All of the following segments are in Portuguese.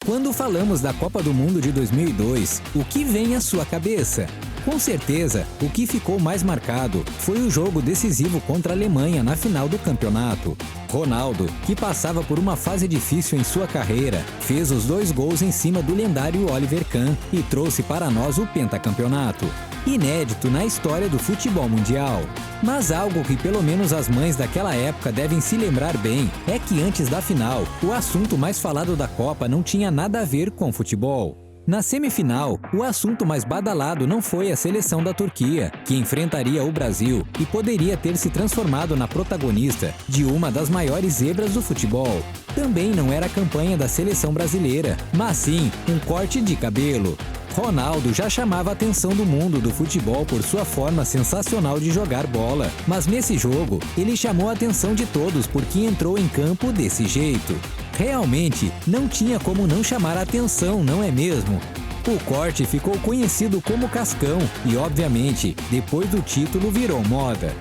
Quando falamos da Copa do Mundo de 2002, o que vem à sua cabeça? Com certeza, o que ficou mais marcado foi o jogo decisivo contra a Alemanha na final do campeonato. Ronaldo, que passava por uma fase difícil em sua carreira, fez os 2 gols em cima do lendário Oliver Kahn e trouxe para nós o pentacampeonato. Inédito na história do futebol mundial. Mas algo que pelo menos as mães daquela época devem se lembrar bem é que antes da final, o assunto mais falado da Copa não tinha nada a ver com futebol. Na semifinal, o assunto mais badalado não foi a seleção da Turquia, que enfrentaria o Brasil e poderia ter se transformado na protagonista de uma das maiores zebras do futebol. Também não era a campanha da seleção brasileira, mas sim um corte de cabelo. Ronaldo já chamava a atenção do mundo do futebol por sua forma sensacional de jogar bola, mas nesse jogo ele chamou a atenção de todos porque entrou em campo desse jeito. Realmente, não tinha como não chamar a atenção, não é mesmo? O corte ficou conhecido como Cascão e, obviamente, depois do título virou moda.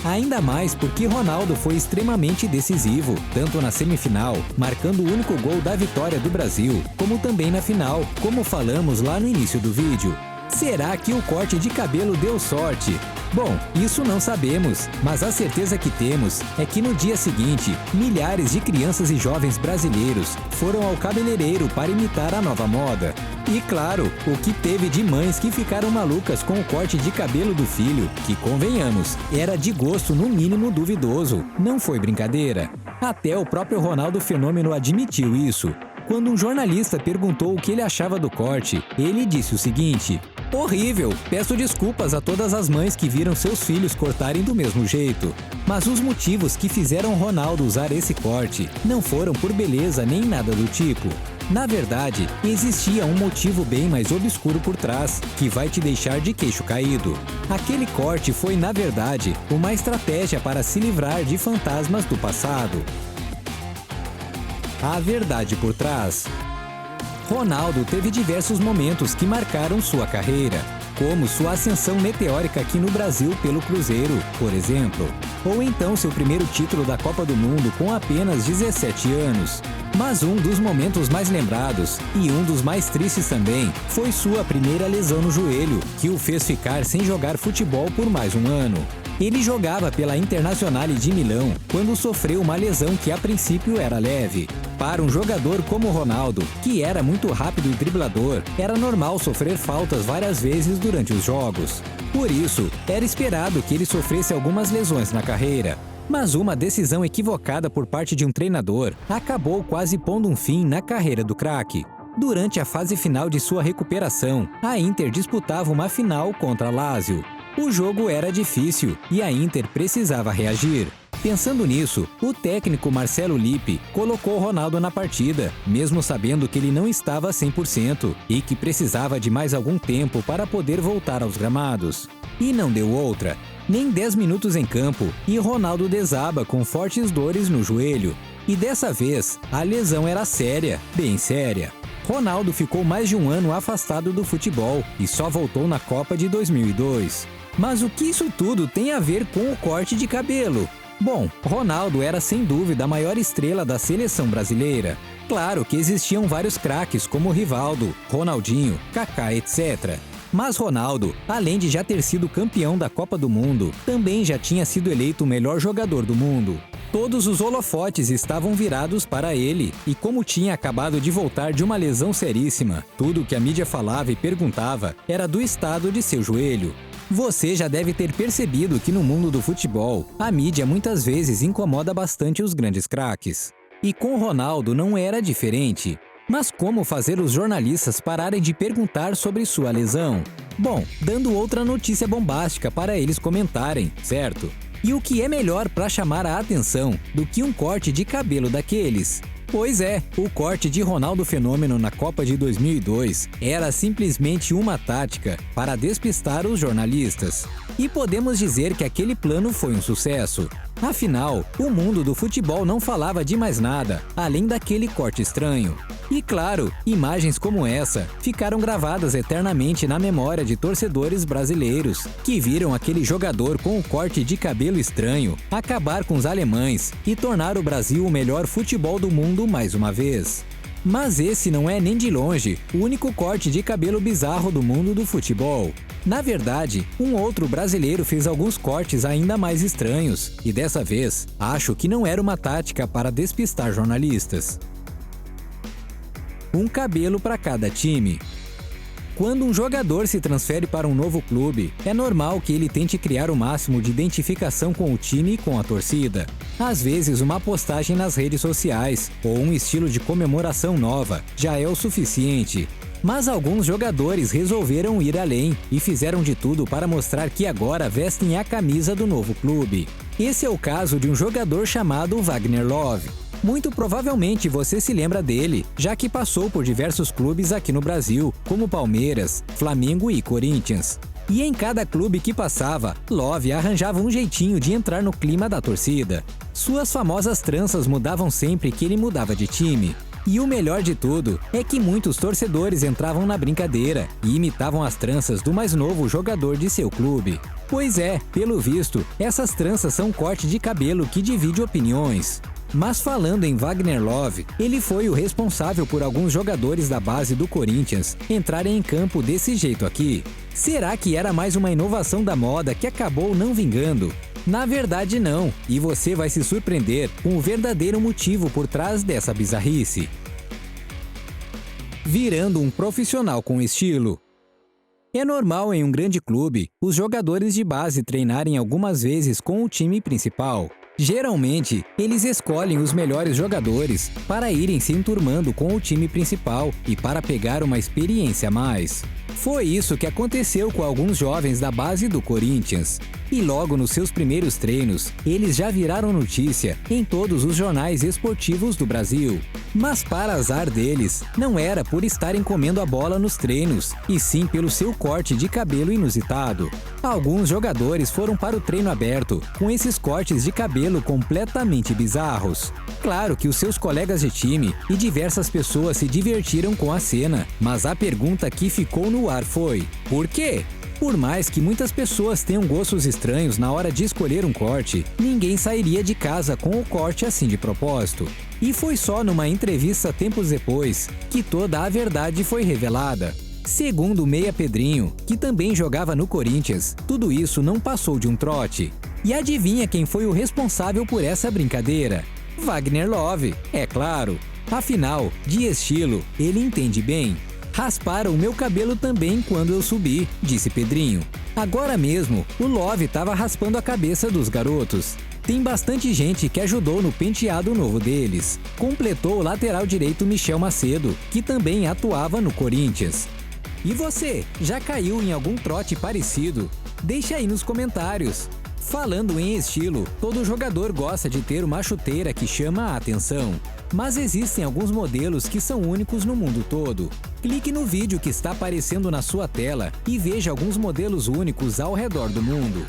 Ainda mais porque Ronaldo foi extremamente decisivo, tanto na semifinal, marcando o único gol da vitória do Brasil, como também na final, como falamos lá no início do vídeo. Será que o corte de cabelo deu sorte? Bom, isso não sabemos, mas a certeza que temos é que no dia seguinte, milhares de crianças e jovens brasileiros foram ao cabeleireiro para imitar a nova moda. E claro, o que teve de mães que ficaram malucas com o corte de cabelo do filho, que convenhamos, era de gosto no mínimo duvidoso, não foi brincadeira. Até o próprio Ronaldo Fenômeno admitiu isso. Quando um jornalista perguntou o que ele achava do corte, ele disse o seguinte: "Horrível! Peço desculpas a todas as mães que viram seus filhos cortarem do mesmo jeito. Mas os motivos que fizeram Ronaldo usar esse corte não foram por beleza nem nada do tipo. Na verdade, existia um motivo bem mais obscuro por trás, que vai te deixar de queixo caído. Aquele corte foi, na verdade, uma estratégia para se livrar de fantasmas do passado." A verdade por trás. Ronaldo teve diversos momentos que marcaram sua carreira, como sua ascensão meteórica aqui no Brasil pelo Cruzeiro, por exemplo, ou então seu primeiro título da Copa do Mundo com apenas 17 anos. Mas um dos momentos mais lembrados, e um dos mais tristes também, foi sua primeira lesão no joelho, que o fez ficar sem jogar futebol por mais um ano. Ele jogava pela Internazionale de Milão quando sofreu uma lesão que a princípio era leve. Para um jogador como Ronaldo, que era muito rápido e driblador, era normal sofrer faltas várias vezes durante os jogos. Por isso, era esperado que ele sofresse algumas lesões na carreira. Mas uma decisão equivocada por parte de um treinador acabou quase pondo um fim na carreira do craque. Durante a fase final de sua recuperação, a Inter disputava uma final contra a Lazio. O jogo era difícil e a Inter precisava reagir. Pensando nisso, o técnico Marcelo Lippi colocou Ronaldo na partida, mesmo sabendo que ele não estava 100% e que precisava de mais algum tempo para poder voltar aos gramados. E não deu outra. Nem 10 minutos em campo e Ronaldo desaba com fortes dores no joelho. E dessa vez, a lesão era séria, bem séria. Ronaldo ficou mais de um ano afastado do futebol e só voltou na Copa de 2002. Mas o que isso tudo tem a ver com o corte de cabelo? Bom, Ronaldo era sem dúvida a maior estrela da seleção brasileira. Claro que existiam vários craques como Rivaldo, Ronaldinho, Kaká, etc. Mas Ronaldo, além de já ter sido campeão da Copa do Mundo, também já tinha sido eleito o melhor jogador do mundo. Todos os holofotes estavam virados para ele, e como tinha acabado de voltar de uma lesão seríssima, tudo o que a mídia falava e perguntava era do estado de seu joelho. Você já deve ter percebido que no mundo do futebol, a mídia muitas vezes incomoda bastante os grandes craques. E com Ronaldo não era diferente. Mas como fazer os jornalistas pararem de perguntar sobre sua lesão? Bom, dando outra notícia bombástica para eles comentarem, certo? E o que é melhor para chamar a atenção do que um corte de cabelo daqueles? Pois é, o corte de Ronaldo Fenômeno na Copa de 2002 era simplesmente uma tática para despistar os jornalistas. E podemos dizer que aquele plano foi um sucesso. Afinal, o mundo do futebol não falava de mais nada, além daquele corte estranho. E claro, imagens como essa ficaram gravadas eternamente na memória de torcedores brasileiros, que viram aquele jogador com o corte de cabelo estranho acabar com os alemães e tornar o Brasil o melhor futebol do mundo mais uma vez. Mas esse não é nem de longe o único corte de cabelo bizarro do mundo do futebol. Na verdade, um outro brasileiro fez alguns cortes ainda mais estranhos, e dessa vez, acho que não era uma tática para despistar jornalistas. Um cabelo para cada time. Quando um jogador se transfere para um novo clube, é normal que ele tente criar o máximo de identificação com o time e com a torcida. Às vezes, uma postagem nas redes sociais ou um estilo de comemoração nova já é o suficiente. Mas alguns jogadores resolveram ir além e fizeram de tudo para mostrar que agora vestem a camisa do novo clube. Esse é o caso de um jogador chamado Wagner Love. Muito provavelmente você se lembra dele, já que passou por diversos clubes aqui no Brasil, como Palmeiras, Flamengo e Corinthians. E em cada clube que passava, Love arranjava um jeitinho de entrar no clima da torcida. Suas famosas tranças mudavam sempre que ele mudava de time. E o melhor de tudo é que muitos torcedores entravam na brincadeira e imitavam as tranças do mais novo jogador de seu clube. Pois é, pelo visto, essas tranças são um corte de cabelo que divide opiniões. Mas falando em Wagner Love, ele foi o responsável por alguns jogadores da base do Corinthians entrarem em campo desse jeito aqui. Será que era mais uma inovação da moda que acabou não vingando? Na verdade não, e você vai se surpreender com o verdadeiro motivo por trás dessa bizarrice. Virando um profissional com estilo. É normal em um grande clube os jogadores de base treinarem algumas vezes com o time principal. Geralmente, eles escolhem os melhores jogadores para irem se enturmando com o time principal e para pegar uma experiência a mais. Foi isso que aconteceu com alguns jovens da base do Corinthians. E logo nos seus primeiros treinos, eles já viraram notícia em todos os jornais esportivos do Brasil. Mas para azar deles, não era por estarem comendo a bola nos treinos, e sim pelo seu corte de cabelo inusitado. Alguns jogadores foram para o treino aberto, com esses cortes de cabelo completamente bizarros. Claro que os seus colegas de time e diversas pessoas se divertiram com a cena, mas a pergunta que ficou no ar foi: por quê? Por mais que muitas pessoas tenham gostos estranhos na hora de escolher um corte, ninguém sairia de casa com o corte assim de propósito. E foi só numa entrevista tempos depois que toda a verdade foi revelada. Segundo o meia Pedrinho, que também jogava no Corinthians, tudo isso não passou de um trote. E adivinha quem foi o responsável por essa brincadeira? Wagner Love, é claro. Afinal, de estilo, ele entende bem. Rasparam o meu cabelo também quando eu subi, disse Pedrinho. Agora mesmo, o Love estava raspando a cabeça dos garotos. Tem bastante gente que ajudou no penteado novo deles. Completou o lateral direito Michel Macedo, que também atuava no Corinthians. E você, já caiu em algum trote parecido? Deixa aí nos comentários. Falando em estilo, todo jogador gosta de ter uma chuteira que chama a atenção. Mas existem alguns modelos que são únicos no mundo todo. Clique no vídeo que está aparecendo na sua tela e veja alguns modelos únicos ao redor do mundo.